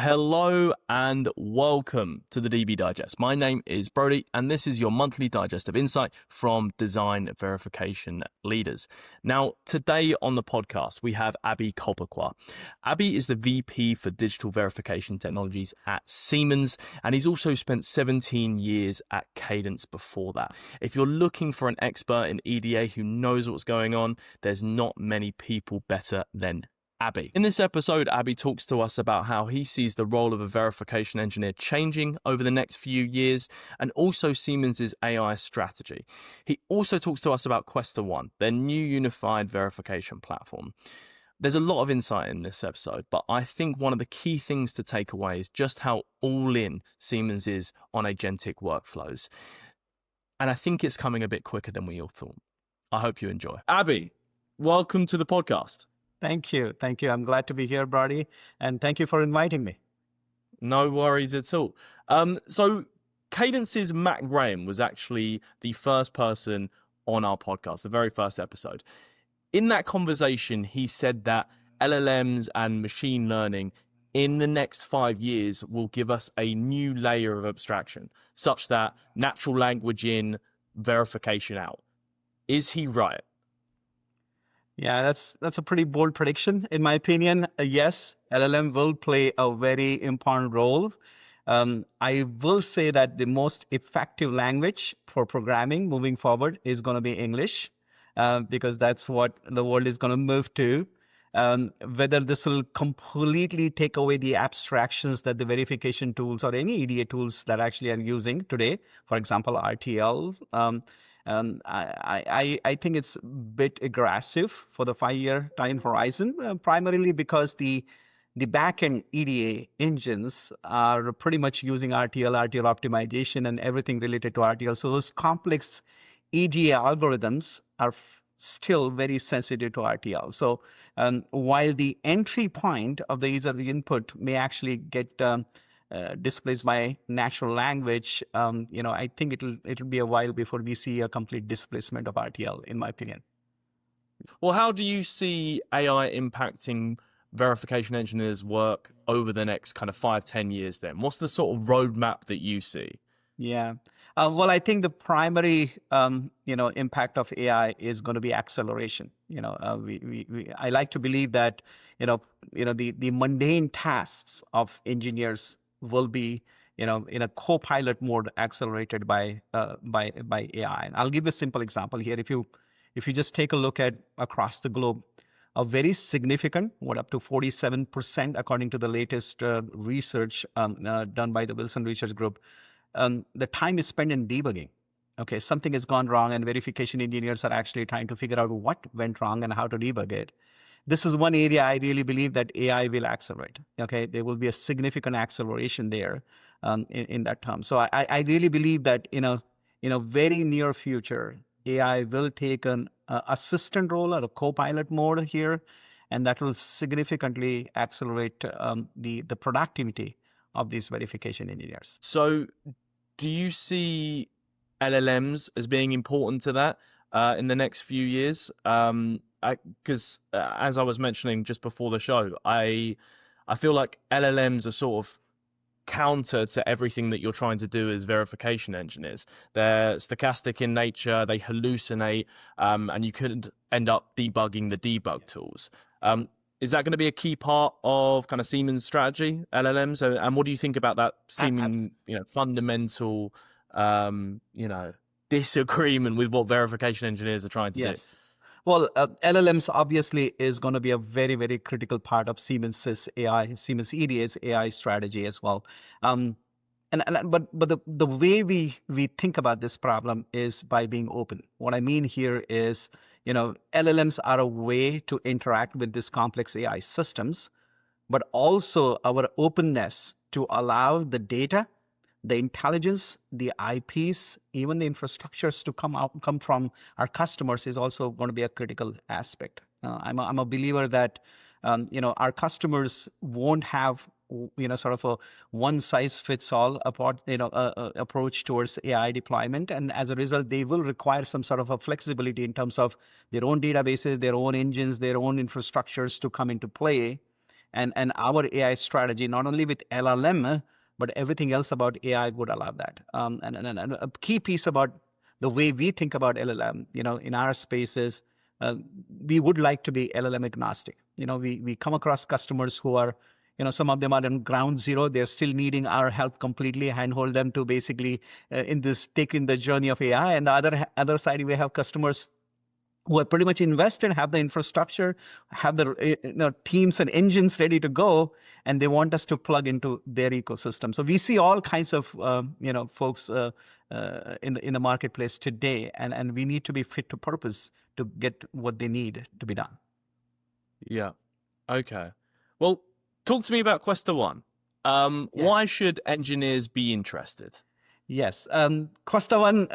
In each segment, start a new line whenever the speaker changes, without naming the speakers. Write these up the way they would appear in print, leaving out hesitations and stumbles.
Hello and welcome to the DB Digest. My name is Brody and this is your monthly digest of insight from design verification leaders. Now, today on the podcast, we have Abhi Kolpekwar. Abhi is the VP for Digital Verification Technologies at Siemens, and he's also spent 17 years at Cadence before that. If you're looking for an expert in EDA who knows what's going on, there's not many people better than Abhi. In this episode, Abhi talks to us about how he sees the role of a verification engineer changing over the next few years, and also Siemens' AI strategy. He also talks to us about Questa One, their new unified verification platform. There's a lot of insight in this episode, but I think one of the key things to take away is just how all in Siemens is on agentic workflows. And I think it's coming a bit quicker than we all thought. I hope you enjoy. Abhi, welcome to the podcast.
Thank you. Thank you. I'm glad to be here, Brody. And thank you for inviting me.
No worries at all. So Cadence's Matt Graham was actually the first person on our podcast, the very first episode. In that conversation, he said that LLMs and machine learning in the next 5 years will give us a new layer of abstraction, such that natural language in, verification out. Is he right?
Yeah, that's a pretty bold prediction, in my opinion. Yes, LLM will play a very important role. I will say that the most effective language for programming moving forward is going to be English, because that's what the world is going to move to. Whether this will completely take away the abstractions that the verification tools or any EDA tools that actually are using today, for example, RTL. I think it's a bit aggressive for the 5-year time horizon, primarily because the backend EDA engines are pretty much using RTL optimization and everything related to RTL. So those complex EDA algorithms are still very sensitive to RTL. So while the entry point of the user input may actually get displaced by natural language, I think it'll be a while before we see a complete displacement of RTL, in my opinion.
Well, how do you see AI impacting verification engineers' work over the next kind of 5-10 years then? What's the sort of roadmap that you see?
Yeah. Well, I think the primary, impact of AI is going to be acceleration. I like to believe that, the mundane tasks of engineers will be, in a co-pilot mode accelerated by AI. And I'll give a simple example here. If you just take a look at across the globe, a very significant, up to 47%, according to the latest research done by the Wilson Research Group, the time is spent in debugging. Okay, something has gone wrong, and verification engineers are actually trying to figure out what went wrong and how to debug it. This is one area I really believe that AI will accelerate. Okay, there will be a significant acceleration there in that term. So I really believe that in a very near future, AI will take an assistant role or a co-pilot mode here, and that will significantly accelerate the productivity of these verification engineers.
So do you see LLMs as being important to that in the next few years? Because as I was mentioning just before the show, I feel like LLMs are sort of counter to everything that you're trying to do as verification engineers. They're stochastic in nature, they hallucinate, and you could end up debugging the debug tools. Is that going to be a key part of kind of Siemens' strategy, LLMs? And what do you think about that seeming, fundamental, disagreement with what verification engineers are trying to do?
Well, LLMs obviously is going to be a very, very critical part of Siemens' AI, Siemens EDA's AI strategy as well. But the way we think about this problem is by being open. What I mean here is, LLMs are a way to interact with these complex AI systems, but also our openness to allow the data, the intelligence, the IPs, even the infrastructures to come from our customers is also going to be a critical aspect. I'm a believer that our customers won't have sort of a one-size-fits-all approach towards AI deployment, and as a result, they will require some sort of a flexibility in terms of their own databases, their own engines, their own infrastructures to come into play. and our AI strategy, not only with LLM, but everything else about AI would allow that. And a key piece about the way we think about LLM, in our spaces, we would like to be LLM agnostic. We come across customers who are, some of them are in ground zero. They're still needing our help completely, handhold them to basically in this taking the journey of AI. And the other side, we have customers who are pretty much invested, have the infrastructure, have the teams and engines ready to go, and they want us to plug into their ecosystem. So we see all kinds of folks in the marketplace today, and we need to be fit to purpose to get what they need to be done.
Yeah. Okay. Well, talk to me about Questa One.
Yeah.
Why should engineers be interested?
Yes, Questa One,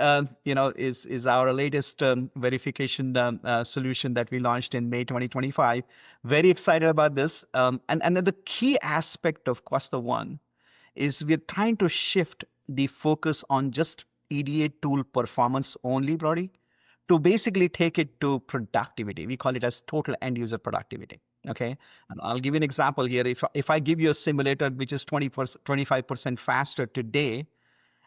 is our latest verification solution that we launched in May 2025. Very excited about this. And the key aspect of Questa One is we're trying to shift the focus on just EDA tool performance only, Brody, to basically take it to productivity. We call it as total end user productivity. Okay, and I'll give you an example here. If I give you a simulator which is 25% faster today,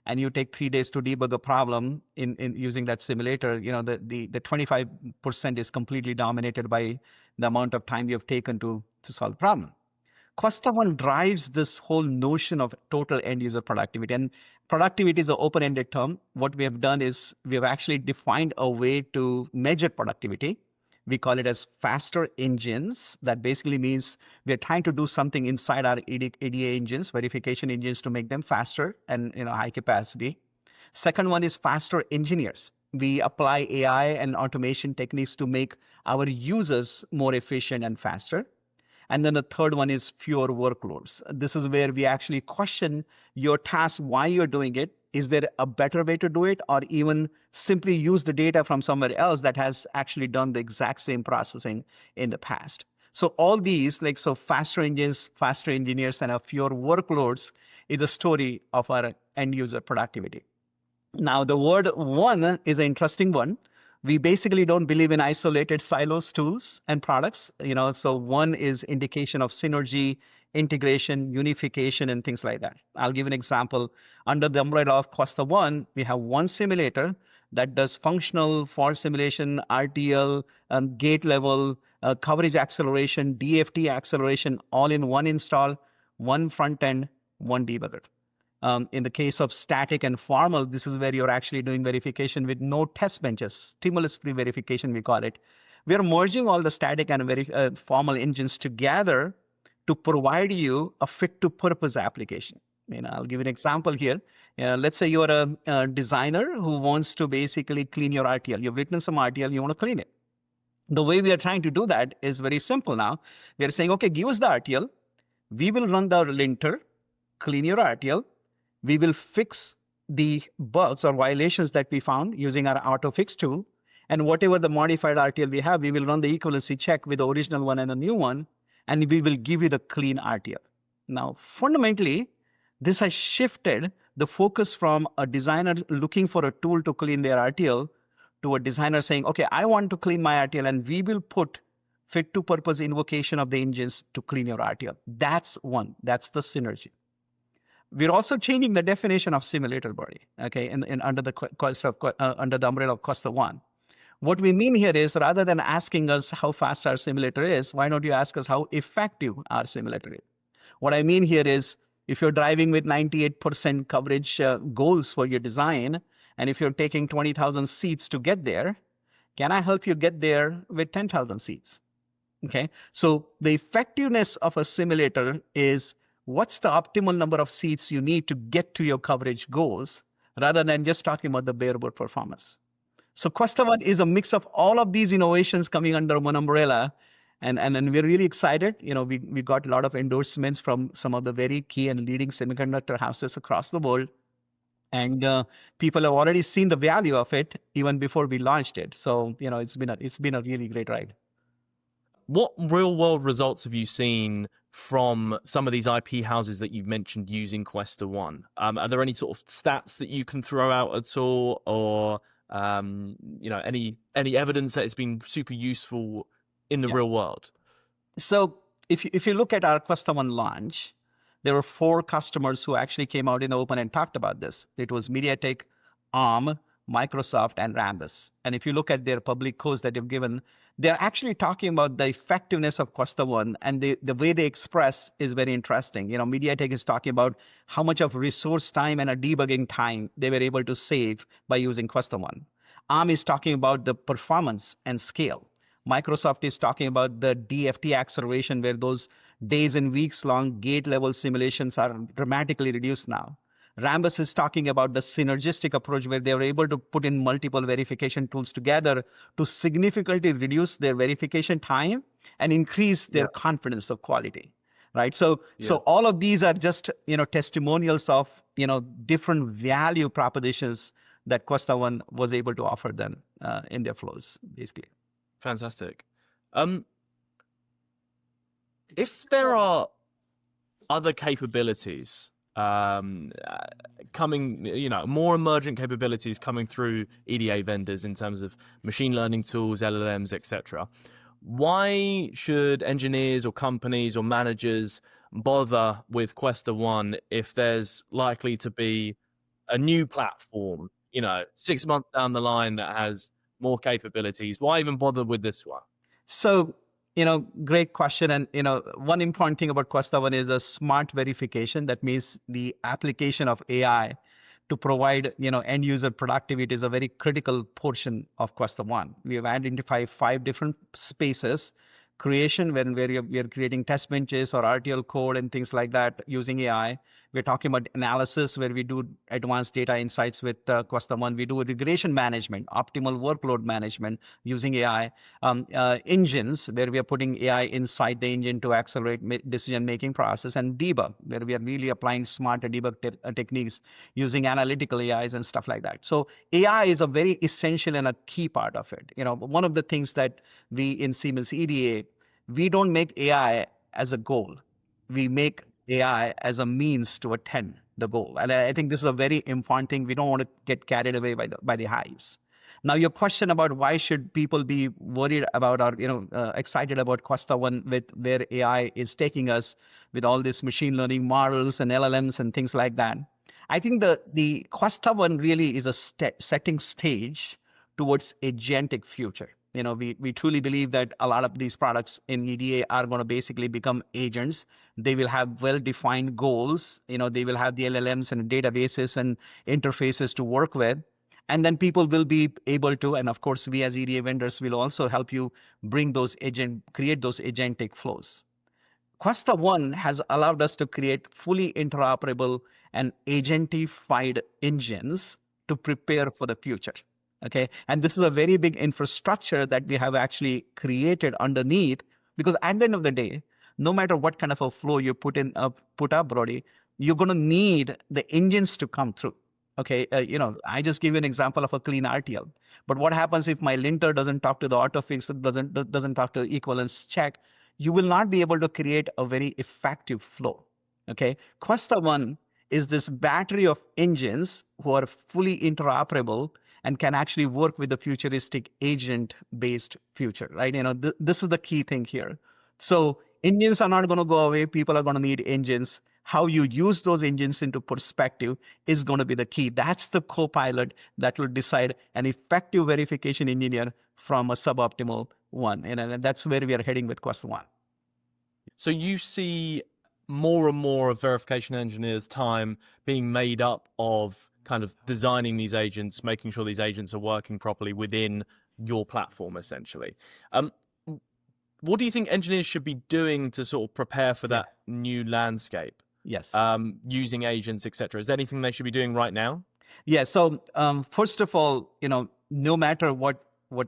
and you take 3 days to debug a problem in using that simulator, the 25% is completely dominated by the amount of time you've taken to solve the problem. Questa One drives this whole notion of total end user productivity. And productivity is an open-ended term. What we have done is we have actually defined a way to measure productivity. We call it as faster engines. That basically means we're trying to do something inside our EDA engines, verification engines, to make them faster and high capacity. Second one is faster engineers. We apply AI and automation techniques to make our users more efficient and faster. And then the third one is fewer workloads. This is where we actually question your task, why you're doing it. Is there a better way to do it, or even simply use the data from somewhere else that has actually done the exact same processing in the past? So all these, faster engines, faster engineers, and a fewer workloads is a story of our end user productivity. Now, the word one is an interesting one. We basically don't believe in isolated silos, tools, and products. So one is indication of synergy, integration, unification, and things like that. I'll give an example. Under the umbrella of Questa One, we have one simulator that does functional fault simulation, RTL, gate level, coverage acceleration, DFT acceleration, all in one install, one front end, one debugger. In the case of static and formal, this is where you're actually doing verification with no test benches, stimulus-free verification, we call it. We are merging all the static and formal engines together to provide you a fit-to-purpose application. I'll give you an example here. Let's say you're a designer who wants to basically clean your RTL. You've written some RTL, you want to clean it. The way we are trying to do that is very simple now. We are saying, okay, give us the RTL. We will run the linter, clean your RTL. We will fix the bugs or violations that we found using our auto fix tool. And whatever the modified RTL we have, we will run the equivalency check with the original one and a new one, and we will give you the clean RTL. Now, fundamentally, this has shifted the focus from a designer looking for a tool to clean their RTL to a designer saying, okay, I want to clean my RTL, and we will put fit to purpose invocation of the engines to clean your RTL. That's one. That's the synergy. We're also changing the definition of simulator, body, okay, under the umbrella of Questa One. What we mean here is, rather than asking us how fast our simulator is, why don't you ask us how effective our simulator is? What I mean here is, if you're driving with 98% coverage goals for your design, and if you're taking 20,000 seats to get there, can I help you get there with 10,000 seats? Okay, so the effectiveness of a simulator is what's the optimal number of seats you need to get to your coverage goals, rather than just talking about the bare-board performance. So Questa One is a mix of all of these innovations coming under one umbrella, and we're really excited. We got a lot of endorsements from some of the very key and leading semiconductor houses across the world, and people have already seen the value of it even before we launched it. So it's been a really great ride.
What real-world results have you seen from some of these IP houses that you've mentioned using Questa One? Are there any sort of stats that you can throw out at all, or any evidence that it's been super useful in the real world?
So if you look at our Questa One launch, there were 4 customers who actually came out in the open and talked about this. It was MediaTek, ARM, Microsoft, and Rambus. And if you look at their public codes that they've given, they're actually talking about the effectiveness of Questa One, and the way they express is very interesting. MediaTek is talking about how much of resource time and a debugging time they were able to save by using Questa One. ARM is talking about the performance and scale. Microsoft is talking about the DFT acceleration, where those days and weeks long gate level simulations are dramatically reduced now. Rambus is talking about the synergistic approach, where they were able to put in multiple verification tools together to significantly reduce their verification time and increase their confidence of quality. Right. So all of these are just testimonials of different value propositions that Questa One was able to offer them in their flows, basically.
Fantastic. If there are other capabilities coming, more emergent capabilities coming through EDA vendors in terms of machine learning tools, LLMs, etc., why should engineers or companies or managers bother with Questa One if there's likely to be a new platform, 6 months down the line that has more capabilities? Why even bother with this one?
So, great question. And, one important thing about Questa One is a smart verification. That means the application of AI to provide, end user productivity is a very critical portion of Questa One. We have identified 5 different spaces: creation, when we are creating test benches or RTL code and things like that using AI. We're talking about analysis, where we do advanced data insights with Questa One. We do regression management, optimal workload management using AI. Engines, where we are putting AI inside the engine to accelerate decision-making process, and debug, where we are really applying smarter debug techniques using analytical AIs and stuff like that. So AI is a very essential and a key part of it. One of the things that we in Siemens EDA, we don't make AI as a goal. We make AI as a means to attain the goal. And I think this is a very important thing. We don't want to get carried away by the hives. Now, your question about why should people be worried about or excited about Questa One with where AI is taking us with all these machine learning models and LLMs and things like that. I think the Questa One really is a setting stage towards agentic future. We truly believe that a lot of these products in EDA are going to basically become agents. They will have well-defined goals. They will have the LLMs and databases and interfaces to work with. And then people will be able to, and of course, we as EDA vendors will also help you create those agentic flows. Questa One has allowed us to create fully interoperable and agentified engines to prepare for the future. Okay, and this is a very big infrastructure that we have actually created underneath, because at the end of the day, no matter what kind of a flow you put up, Brody, you're going to need the engines to come through. Okay, I just give you an example of a clean RTL. But what happens if my linter doesn't talk to the autofix, doesn't talk to equivalence check? You will not be able to create a very effective flow. Okay, Questa One is this battery of engines who are fully interoperable and can actually work with the futuristic agent-based future, right? This is the key thing here. So engines are not going to go away. People are going to need engines. How you use those engines into perspective is going to be the key. That's the co-pilot that will decide an effective verification engineer from a suboptimal one. And that's where we are heading with Questa One.
So you see more and more of verification engineers' time being made up of kind of designing these agents, making sure these agents are working properly within your platform, essentially. What do you think engineers should be doing to sort of prepare for that new landscape?
Yes.
Using agents, etc. Is there anything they should be doing right now?
Yeah. So first of all, no matter what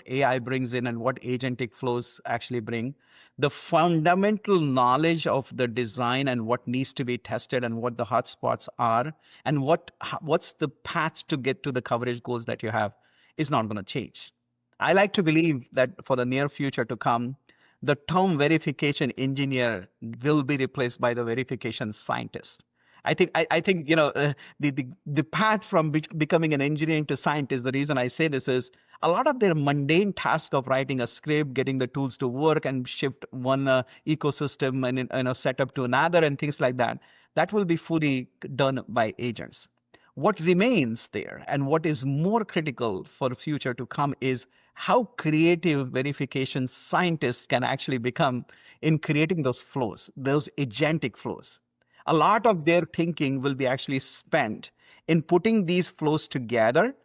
AI brings in and what agentic flows actually bring, the fundamental knowledge of the design and what needs to be tested and what the hotspots are and what's the path to get to the coverage goals that you have is not going to change. I like to believe that for the near future to come, the term verification engineer will be replaced by the verification scientist. I think the path from becoming an engineering to scientist. The reason I say this is a lot of their mundane task of writing a script, getting the tools to work, and shift one ecosystem and setup to another, and things like that. That will be fully done by agents. What remains there and what is more critical for the future to come is how creative verification scientists can actually become in creating those flows, those agentic flows. A lot of their thinking will be actually spent in putting these flows together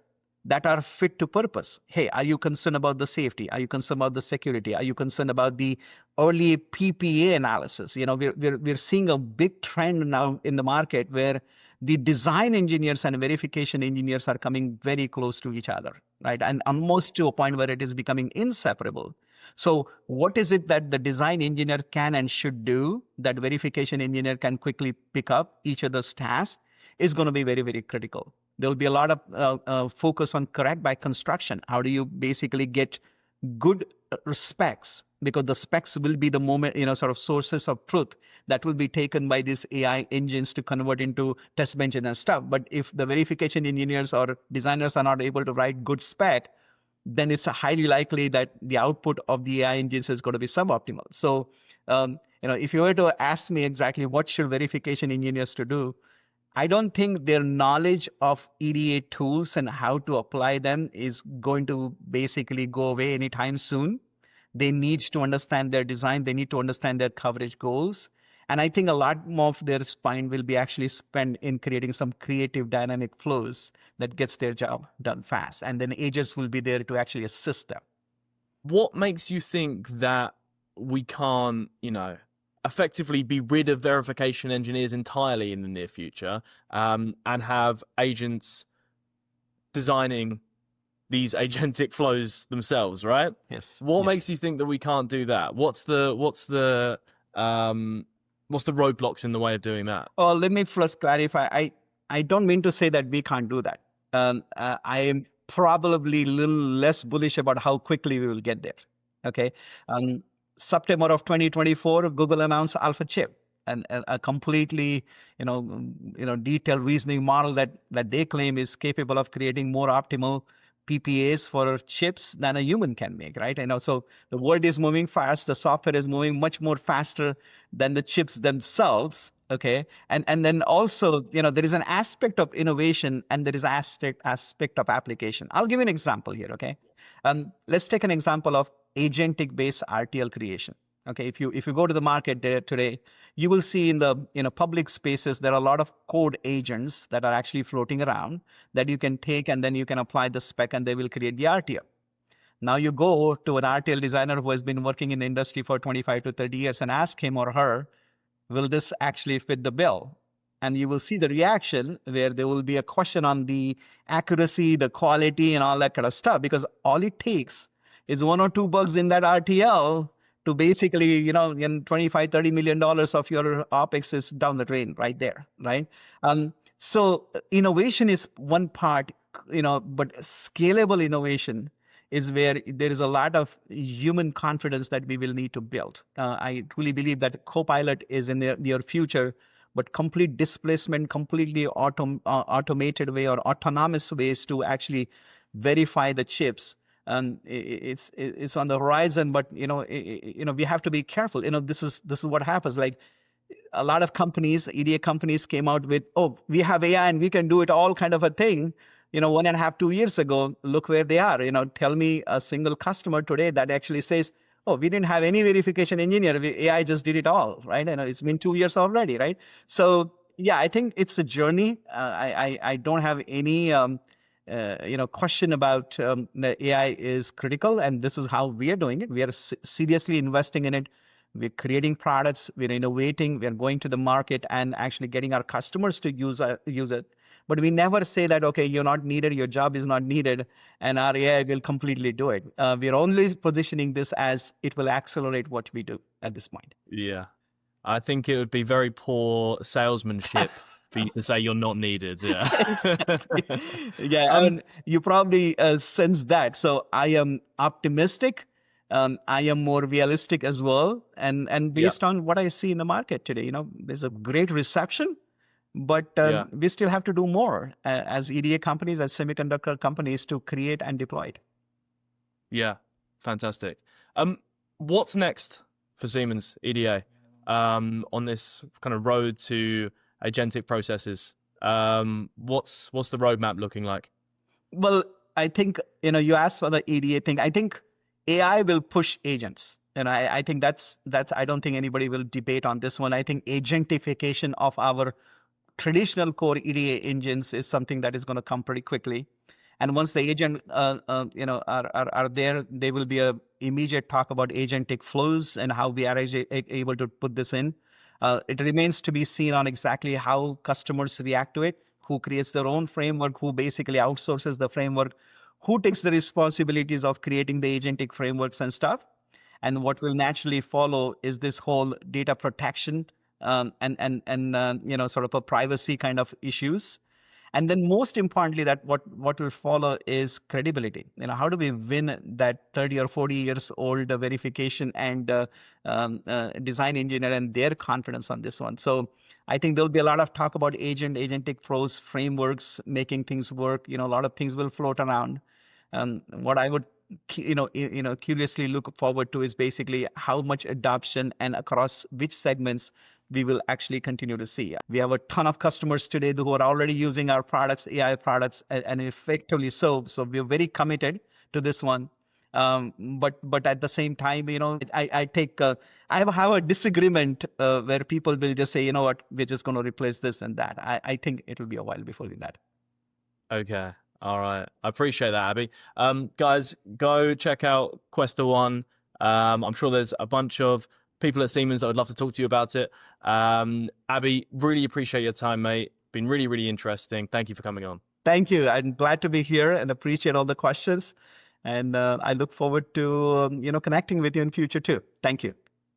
that are fit to purpose. Hey, are you concerned about the safety? Are you concerned about the security? Are you concerned about the early PPA analysis? We're seeing a big trend now in the market where the design engineers and verification engineers are coming very close to each other, right? And almost to a point where it is becoming inseparable. So what is it that the design engineer can and should do that verification engineer can quickly pick up each other's tasks is going to be very, very critical. There will be a lot of focus on correct by construction. How do you basically get good specs? Because the specs will be the moment, sort of sources of truth that will be taken by these AI engines to convert into test benches and stuff. But if the verification engineers or designers are not able to write good spec, then it's highly likely that the output of the AI engines is going to be suboptimal. So, if you were to ask me exactly what should verification engineers to do, I don't think their knowledge of EDA tools and how to apply them is going to basically go away anytime soon. They need to understand their design. They need to understand their coverage goals. And I think a lot more of their spine will be actually spent in creating some creative dynamic flows that gets their job done fast. And then agents will be there to actually assist them.
What makes you think that we can't, effectively be rid of verification engineers entirely in the near future, and have agents designing these agentic flows themselves, right?
Yes.
What
yes.
makes you think that we can't do that? What's the roadblocks in the way of doing that?
Oh, let me first clarify. I don't mean to say that we can't do that. I am probably a little less bullish about how quickly we will get there. Okay. September of 2024, Google announced Alpha Chip, and a completely, detailed reasoning model that they claim is capable of creating more optimal PPAs for chips than a human can make, right? And also the world is moving fast. The software is moving much more faster than the chips themselves. Okay. And then also, there is an aspect of innovation and there is aspect of application. I'll give you an example here. Okay. Let's take an example of agentic based RTL creation. Okay, if you go to the market today, you will see in the public spaces there are a lot of code agents that are actually floating around that you can take and then you can apply the spec and they will create the RTL. Now you go to an RTL designer who has been working in the industry for 25 to 30 years and ask him or her, will this actually fit the bill? And you will see the reaction where there will be a question on the accuracy, the quality, and all that kind of stuff, because all it takes is one or two bugs in that RTL to basically, in $25-30 million of your OPEX is down the drain right there, right? So innovation is one part, but scalable innovation is where there is a lot of human confidence that we will need to build. I truly believe that Copilot is in the near future, but complete displacement, completely automated way or autonomous ways to actually verify the chips. It's on the horizon, but we have to be careful. This is what happens. Like a lot of companies, EDA companies came out with, oh, we have AI and we can do it all kind of a thing. 1.5, 2 years ago, look where they are. Tell me a single customer today that actually says, oh, we didn't have any verification engineer. AI just did it all, right? It's been 2 years already, right? So yeah, I think it's a journey. I don't have any question about the AI is critical, and this is how we are doing it. We are seriously investing in it. We're creating products. We're innovating. We're going to the market and actually getting our customers to use it. But we never say that, okay, you're not needed, your job is not needed, and our AI will completely do it. We're only positioning this as it will accelerate what we do at this point.
Yeah. I think it would be very poor salesmanship for you to say you're not needed. Yeah.
Exactly. Yeah, and you probably sense that. So I am optimistic. I am more realistic as well. And based on what I see in the market today, there's a great reception. but
Yeah.
we still have to do more as EDA companies, as semiconductor companies, to create and deploy it.
Yeah. Fantastic. What's next for Siemens EDA on this kind of road to agentic processes? What's the roadmap looking like?
Well, I think, you asked for the EDA thing. I think AI will push agents. And I think that's I don't think anybody will debate on this one. I think agentification of our traditional core EDA engines is something that is going to come pretty quickly. And once the agent, are there, there will be a immediate talk about agentic flows and how we are able to put this in. It remains to be seen on exactly how customers react to it, who creates their own framework, who basically outsources the framework, who takes the responsibilities of creating the agentic frameworks and stuff. And what will naturally follow is this whole data protection and sort of a privacy kind of issues. And then most importantly, that what will follow is credibility. How do we win that 30 or 40 years old verification and design engineer and their confidence on this one? So I think there'll be a lot of talk about agentic flows, frameworks, making things work. A lot of things will float around. What I would curiously look forward to is basically how much adoption and across which segments we will actually continue to see. We have a ton of customers today who are already using our products, AI products, and effectively so. So we're very committed to this one. But at the same time, I take I have a disagreement where people will just say, you know what, we're just going to replace this and that. I think it will be a while before that.
Okay. All right. I appreciate that, Abhi. Guys, go check out Questa One. I'm sure there's a bunch of people at Siemens that would love to talk to you about it. Abhi, really appreciate your time, mate. Been really, really interesting. Thank you for coming on.
Thank you. I'm glad to be here and appreciate all the questions. And I look forward to connecting with you in future too. Thank you.